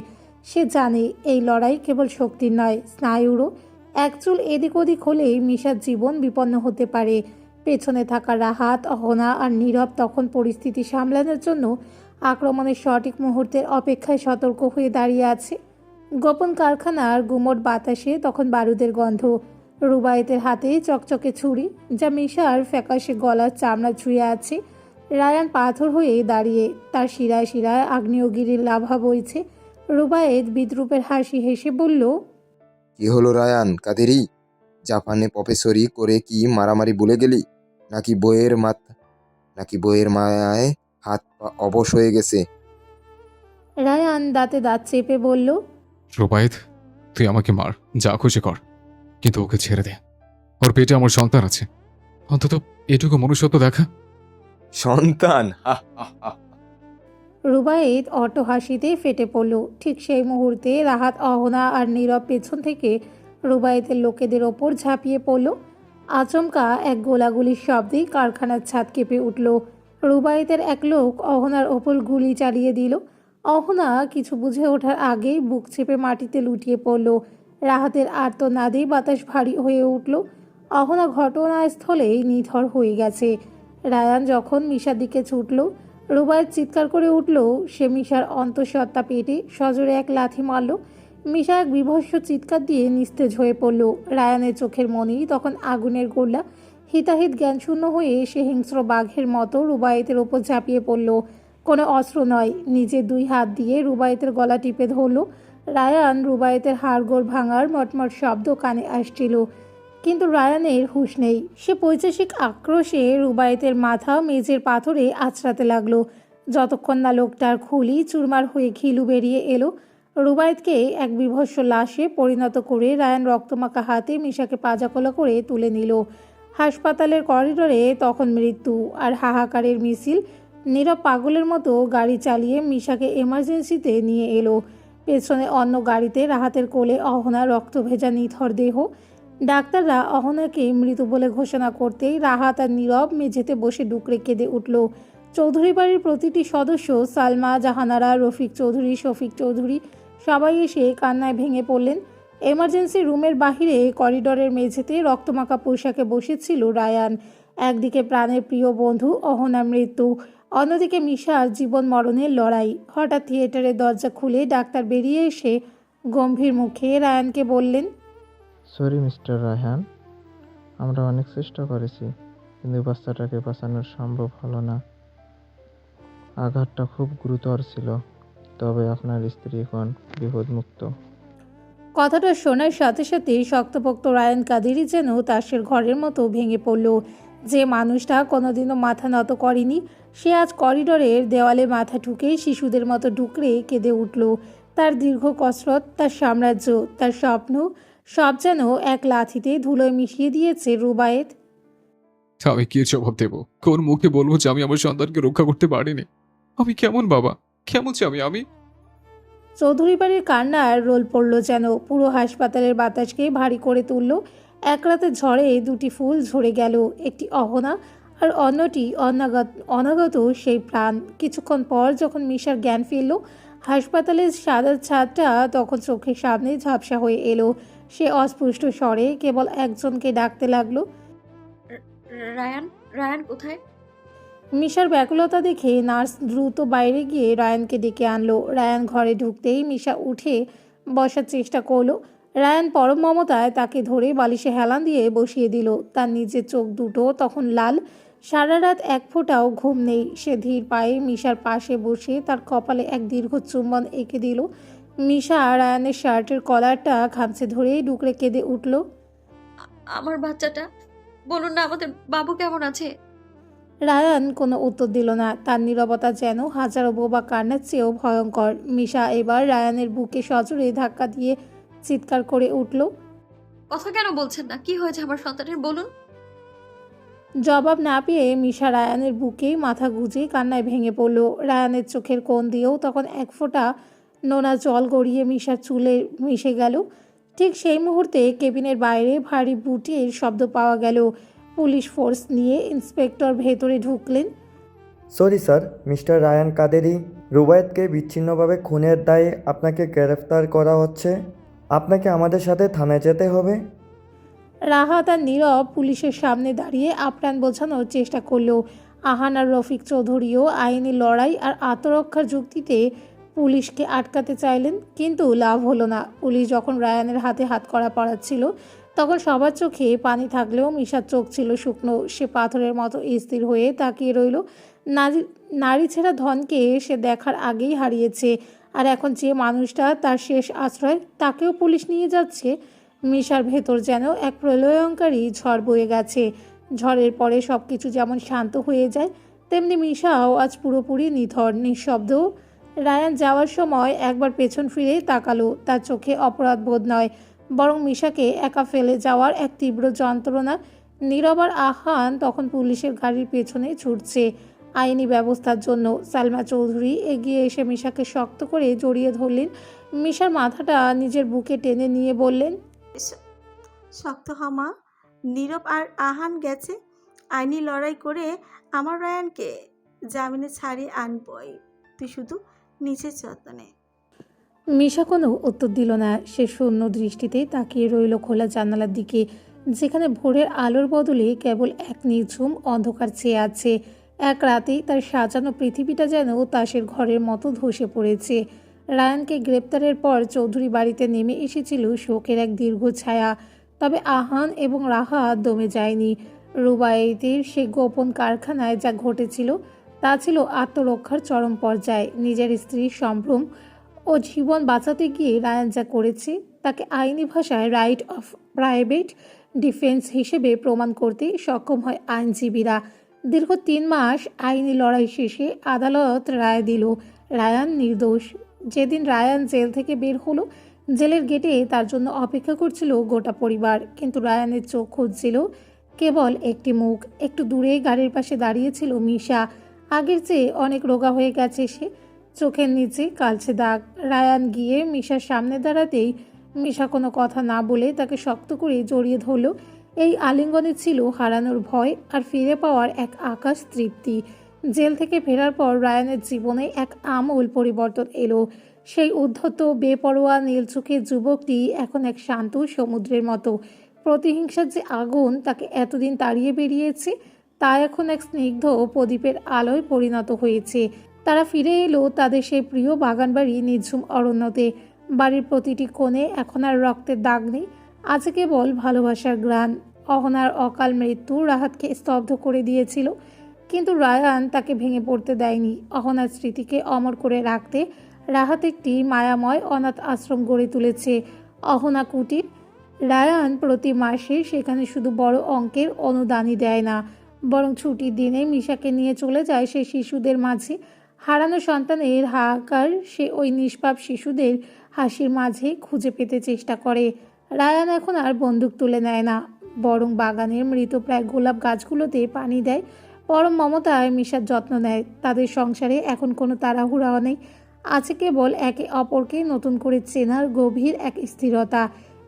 সে জানে এই লড়াই কেবল শক্তির নয়, স্নায়ুরও। এক চুল এদিক ওদিক হলেই মিশার জীবন বিপন্ন হতে পারে। পেছনে থাকা রাহাত, অহনা আর নীরব তখন পরিস্থিতি সামলানোর জন্য আক্রমণের সঠিক মুহূর্তের অপেক্ষায় সতর্ক হয়ে দাঁড়িয়ে আছে। গোপন কারখানার গুমোট বাতাসে তখন বারুদের গন্ধ। রুবায়েতের হাতে চকচকে ছুরি, যা মিশার ফ্যাকাশে গলার চামড়া ছুঁয়ে আছে। রায়ান পাথর হয়ে দাঁড়িয়ে, তার শিরায় শিরায় আগ্নেয়গিরির লাভা বইছে। রুবায়েত বিদ্রূপের হাসি হেসে বলল, কি হলো রায়ান কাদেরি? জাপানে প্রফেসরি করে কি মারামারি ভুলে গেলি? নাকি বইয়ের মায়ায় হাত পা অবশ হয়ে গেছে? রায়ান দাঁতে দাঁত চেপে বলল, রুবায়েত, তুই আমাকে মার, যা খুশি কর, কিন্তু ওকে ছেড়ে দে। ওর পেটে আমার সন্তান আছে, অন্তত এটুকু মনুষ্যত্ব দেখা। সন্তান? রুবায়েত অটো হাসিতে ফেটে পড়ল। ঠিক সেই মুহূর্তে রাহাত, অহনা আর নীরব পেছন থেকে রুবায়েতের লোকেদের ওপর ঝাঁপিয়ে পড়ল। আচমকা এক গোলাগুলির শব্দে কারখানার ছাদ কেঁপে উঠল। রুবায়েতের এক লোক অহনার ওপর গুলি চালিয়ে দিল। অহনা কিছু বুঝে ওঠার আগেই বুক চেপে মাটিতে লুটিয়ে পড়ল। রাহাতের আর্তনাদে বাতাস ভারী হয়ে উঠল। অহনা ঘটনাস্থলেই নিথর হয়ে গেছে। রায়ান যখন মিশার দিকে ছুটল, রুবায়েত চিৎকার করে উঠল। সে মিশার অন্তঃসত্ত্বা পেটে সজোরে এক লাথি মারল। মিশা এক বিভৎস চিৎকার দিয়ে নিস্তেজ হয়ে পড়ল। রায়ানের চোখের মনি তখন আগুনের গোলা। হিতাহিত জ্ঞানশূন্য হয়ে সে হিংস্র বাঘের মতো রুবায়েতের ওপর ঝাঁপিয়ে পড়ল। কোনো অস্ত্র নয়, নিজের দুই হাত দিয়ে রুবায়েতের গলা টিপে ধরল। রায়ান রুবায়েতের হাড়গোড় ভাঙার মটমট শব্দ কানে আসছিল, কিন্তু রায়ানের হুঁশ নেই। সে পৈশাচিক আক্রোশে রুবায়েতের মাথা মেঝের পাথরে আছড়াতে লাগলো, যতক্ষণ না লোকটার খুলি চুরমার হয়ে ঘিলু বেরিয়ে এলো। রুবায়েতকে এক বিভৎস লাশে পরিণত করে রায়ান রক্তমাখা হাতে মিশাকে পাজাকোলা করে তুলে নিল। হাসপাতালের করিডোরে তখন মৃত্যু আর হাহাকারের মিছিল। নীরব পাগলের মতো গাড়ি চালিয়ে মিশাকে এমার্জেন্সিতে নিয়ে এলো। পেছনে অন্য গাড়িতে রাহাতের কোলে অহনা রক্ত ভেজা নিথর দেহ। ডাক্তাররা অহনাকে মৃত বলে ঘোষণা করতেই রাহাত আর নীরব মেঝেতে বসে ডুকরে কেঁদে উঠল। চৌধুরী বাড়ির প্রতিটি সদস্য, সালমা, জাহানারা, রফিক চৌধুরী, শফিক চৌধুরী, সবাই এসে কান্নায় ভেঙে পড়লেন। এমার্জেন্সি রুমের বাহিরে করিডোরের মেঝেতে রক্তমাখা পোশাকে বসেছিল রায়ান। একদিকে প্রাণের প্রিয় বন্ধু অহনার মৃত্যু, অন্যদিকে মিশার জীবন মরণের লড়াই। হঠাৎ থিয়েটারের দরজা খুলে ডাক্তার বেরিয়ে এসে গম্ভীর মুখে রায়ানকে বললেন, সরি মিস্টার রায়হান, আমরা অনেক চেষ্টা করেছি, কিন্তু বাচ্চাটাকে বাঁচানো সম্ভব হলো না। আঘাতটা খুব গুরুতর ছিল, তবে আপনার স্ত্রী এখন বিপদমুক্ত। কথাটা শোনার সাথে সাথে শক্তপোক্ত রায়ান কাদেরী যেন তাসের ঘরের মতো ভেঙে পড়ল। যে মানুষটা কোনোদিনও মাথা নত করেনি সে আজ করিডোরের দেওয়ালে মাথা ঠুকে শিশুদের মতো ডুকরে কেঁদে উঠল। তার দীর্ঘ কসরত, তার সাম্রাজ্য, তার স্বপ্ন সব যেন এক লাথিতে ধুলোয় মিশিয়ে দিয়েছে রুবায়েত। আমি কি জবাব দেব? কোন মুখে বলবো যে আমি আমার সন্তানকে রক্ষা করতে পারিনি? আমি কেমন বাবা, কেমন স্বামী আমি? চৌধুরী বাড়ির কান্নার রোল পড়ল যেন, পুরো হাসপাতালের বাতাসকে ভারী করে তুলল। এক রাতে ঝড়ে দুটি ফুল ঝরে গেল, একটি অহনা আর অন্যটি অনাগত সেই প্রাণ। কিছুক্ষণ পর যখন মিশার জ্ঞান ফিরল, হাসপাতালের সাদা ছাদটা তখন চোখের সামনে ঝাপসা হয়ে এলো। সে অস্পষ্ট স্বরে কেবল একজনকে ডাকতে লাগলো। রায়ান, রায়ান কোথায়? মিশার ব্যাকুলতা দেখে নার্স দ্রুত বাইরে গিয়ে রায়ানকে ডেকে আনলো। রায়ান ঘরে ঢুকতেই মিশা উঠে বসার চেষ্টা করলো। রায়ান পরম মমতায় তাকে ধরে বালিশে হেলান দিয়ে বসিয়ে দিল। তার নিজের চোখ দুটো তখন লাল, সারা রাত এক ফোঁটাও ঘুম নেই। সে ধীর পায়ে মিশার পাশে বসে তার কপালে এক দীর্ঘ চুম্বন এঁকে দিল। মিশা রায়ানের শার্টের কলারটা খামচে ধরেই ডুকরে কেঁদে উঠল। আমার বাচ্চাটা, বলুন না আমাদের বাবু কেমন আছে? রায়ান কোনো উত্তর দিল না। তার নীরবতা যেন হাজারো বোবা কান্নার চেয়েও ভয়ঙ্কর। মিশা এবার রায়ানের বুকে সজোরে ধাক্কা দিয়ে চিৎকার করে উঠল। কথা কেন বলছেন না? কি হয়েছে আমার সন্তানের, বলুন। জবাব না পেয়ে মিশা রায়ানের বুকেই মাথা গুজে কান্নায় ভেঙে পড়ল। রায়ানের চোখের কোণ দিয়েও তখন এক ফোঁটা নোনা জল গড়িয়ে মিশার চুলে মিশে গেল। ঠিক সেই মুহূর্তে কেবিনের বাইরে ভারী বুটের শব্দ পাওয়া গেল। পুলিশ ফোর্স নিয়ে ইন্সপেক্টর ভেতরে ঢুকলেন। Sorry sir, mister Rayan Kaderi, রুবায়েতকে বিচ্ছিন্নভাবে খুনের দায়ে আপনাকে গ্রেফতার করা হচ্ছে। আপনাকে আমাদের সাথে থানায় যেতে হবে। রাহাত আর নীরব পুলিশের সামনে দাঁড়িয়ে আপ্রাণ বোঝানোর চেষ্টা করলো। আহান আর রফিক চৌধুরীও আইনি লড়াই আর আত্মরক্ষার যুক্তিতে পুলিশকে আটকাতে চাইলেন, কিন্তু লাভ হলো না। পুলিশ যখন রায়ানের হাতে হাত করা পড়াচ্ছিল তখন সবার চোখে পানি থাকলেও মিশার চোখ ছিল শুকনো। সে পাথরের মতো স্থির হয়ে তাকিয়ে রইল। নারী ছেঁড়া ধনকে সে দেখার আগেই হারিয়েছে, আর এখন যে মানুষটা তার শেষ আশ্রয় তাকেও পুলিশ নিয়ে যাচ্ছে। মিশার ভেতর যেন এক প্রলয়ঙ্কারী ঝড় বয়ে গেছে। ঝড়ের পরে সব কিছু যেমন শান্ত হয়ে যায়, তেমনি মিশাও আজ পুরোপুরি নিথর, নিঃশব্দ। রায়ান যাওয়ার সময় একবার পেছন ফিরে তাকালো। তার চোখে অপরাধ বোধ নয়, বরং মিশাকে একা ফেলে যাওয়ার এক তীব্র যন্ত্রণা। নীরব আর আহান তখন পুলিশের গাড়ির পেছনে ছুটছে আইনি ব্যবস্থার জন্য। সালমা চৌধুরী এগিয়ে এসে মিশাকে শক্ত করে জড়িয়ে ধরলেন। মিশার মাথাটা নিজের বুকে টেনে নিয়ে বললেন, শক্ত হমা, নীরব আর আহান গেছে আইনি লড়াই করে আমার রায়ানকে জামিনে ছাড়িয়ে আনবই। তুই শুধু নিচের যত্নে। মিশা কোনো উত্তর দিল না। সে শূন্য দৃষ্টিতে তাকিয়ে রইল খোলা জানালার দিকে, যেখানে ভোরের আলোর বদলে কেবল এক নিঝুম অন্ধকার চেয়ে আছে। এক রাতেই তার সাজানো পৃথিবীটা যেন তাসের ঘরের মতো ধসে পড়েছে। রায়ানকে গ্রেপ্তারের পর চৌধুরী বাড়িতে নেমে এসেছিল শোকের এক দীর্ঘ ছায়া। তবে আহান এবং রাহাত দমে যায়নি। রুবায়েতের সে গোপন কারখানায় যা ঘটেছিল তা ছিল আত্মরক্ষার চরম পর্যায়ে। নিজের স্ত্রীর সম্ভ্রম ও জীবন বাঁচাতে গিয়ে রায়ান যা করেছে তাকে আইনি ভাষায় রাইট অফ প্রাইভেট ডিফেন্স হিসেবে প্রমাণ করতে সক্ষম হয় আইনজীবীরা। দীর্ঘ 3 মাস আইনি লড়াই শেষে আদালত রায় দিল রায়ান নির্দোষ। যেদিন রায়ান জেল থেকে বের হলো, জেলের গেটে তার জন্য অপেক্ষা করছিল গোটা পরিবার। কিন্তু রায়ানের চোখ খুঁজছিল কেবল একটি মুখ। একটু দূরে গাড়ির পাশে দাঁড়িয়েছিল মিশা। আগের চেয়ে অনেক রোগা হয়ে গেছে সে, চোখের নিচে কালচে দাগ। রায়ান গিয়ে মিশার সামনে দাঁড়াতেই মিশা কোনো কথা না বলে তাকে শক্ত করে জড়িয়ে ধরল। এই আলিঙ্গনে ছিল হারানোর ভয় আর ফিরে পাওয়ার এক আকাশ তৃপ্তি। জেল থেকে ফেরার পর রায়ানের জীবনে এক আমূল পরিবর্তন এলো। সেই উদ্ধত বেপরোয়া নীল চোখের যুবকটি এখন এক শান্ত সমুদ্রের মতো। প্রতিহিংসার যে আগুন তাকে এতদিন তাড়িয়ে বেরিয়েছে তা এখন এক স্নিগ্ধ প্রদীপের আলোয় পরিণত হয়েছে। তারা ফিরে এলো তাদের সেই প্রিয় বাগানবাড়ি নিঝুম অরণ্যতে। বাড়ির প্রতিটি কোণে এখন আর রক্তের দাগ নেই, আছে কেবল ভালোবাসার গ্রাণ। অহনার অকাল মৃত্যু রাহাতকে স্তব্ধ করে দিয়েছিল, কিন্তু রায়ান তাকে ভেঙে পড়তে দেয়নি। অহনার স্মৃতিকে অমর করে রাখতে রাহাত একটি মায়াময় অনাথ আশ্রম গড়ে তুলেছে, অহনা কুটির। রায়ান প্রতি মাসে সেখানে শুধু বড় অঙ্কের অনুদানই দেয় না, বরং ছুটির দিনে মিশাকে নিয়ে চলে যায় সে শিশুদের মাঝে। হারানো সন্তানের হাহাকার সে ওই নিষ্পাপ শিশুদের হাসির মাঝে খুঁজে পেতে চেষ্টা করে। রায়ান এখন আর বন্দুক তুলে নেয় না, বরং বাগানের মৃতপ্রায় গোলাপ গাছগুলোতে পানি দেয়, পরম মমতায় মিশার যত্ন নেয়। তাদের সংসারে এখন কোনো তাড়াহুড়াও নেই, আছে কেবল একে অপরকে নতুন করে চেনার গভীর এক স্থিরতা।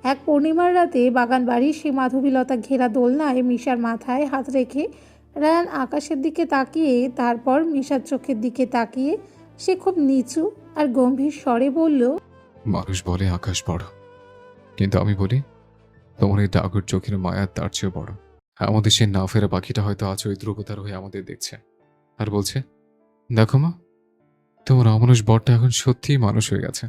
এক পূর্ণিমার রাতে বাগান বাড়ির সে মাধবীলতা ঘেরা দোলনায় মিশার মাথায় হাত রেখে রায়ান আকাশের দিকে তাকিয়ে, তারপর মিশার চোখের দিকে তাকিয়ে সে খুব নিচু আর গম্ভীর স্বরে বলল, মানুষ বলে আকাশ বড়, কিন্তু আমি বলি তোমার এই ডাগর চোখের মায়া তার চেয়েও বড়। আমাদের সেই না ফেরা পাখিটা হয়তো আজ ওই ধ্রুবতার হয়ে আমাদের দেখছে আর বলছে, দেখো মা, তোমার অমানুষ বরটা এখন সত্যিই মানুষ হয়ে গেছে।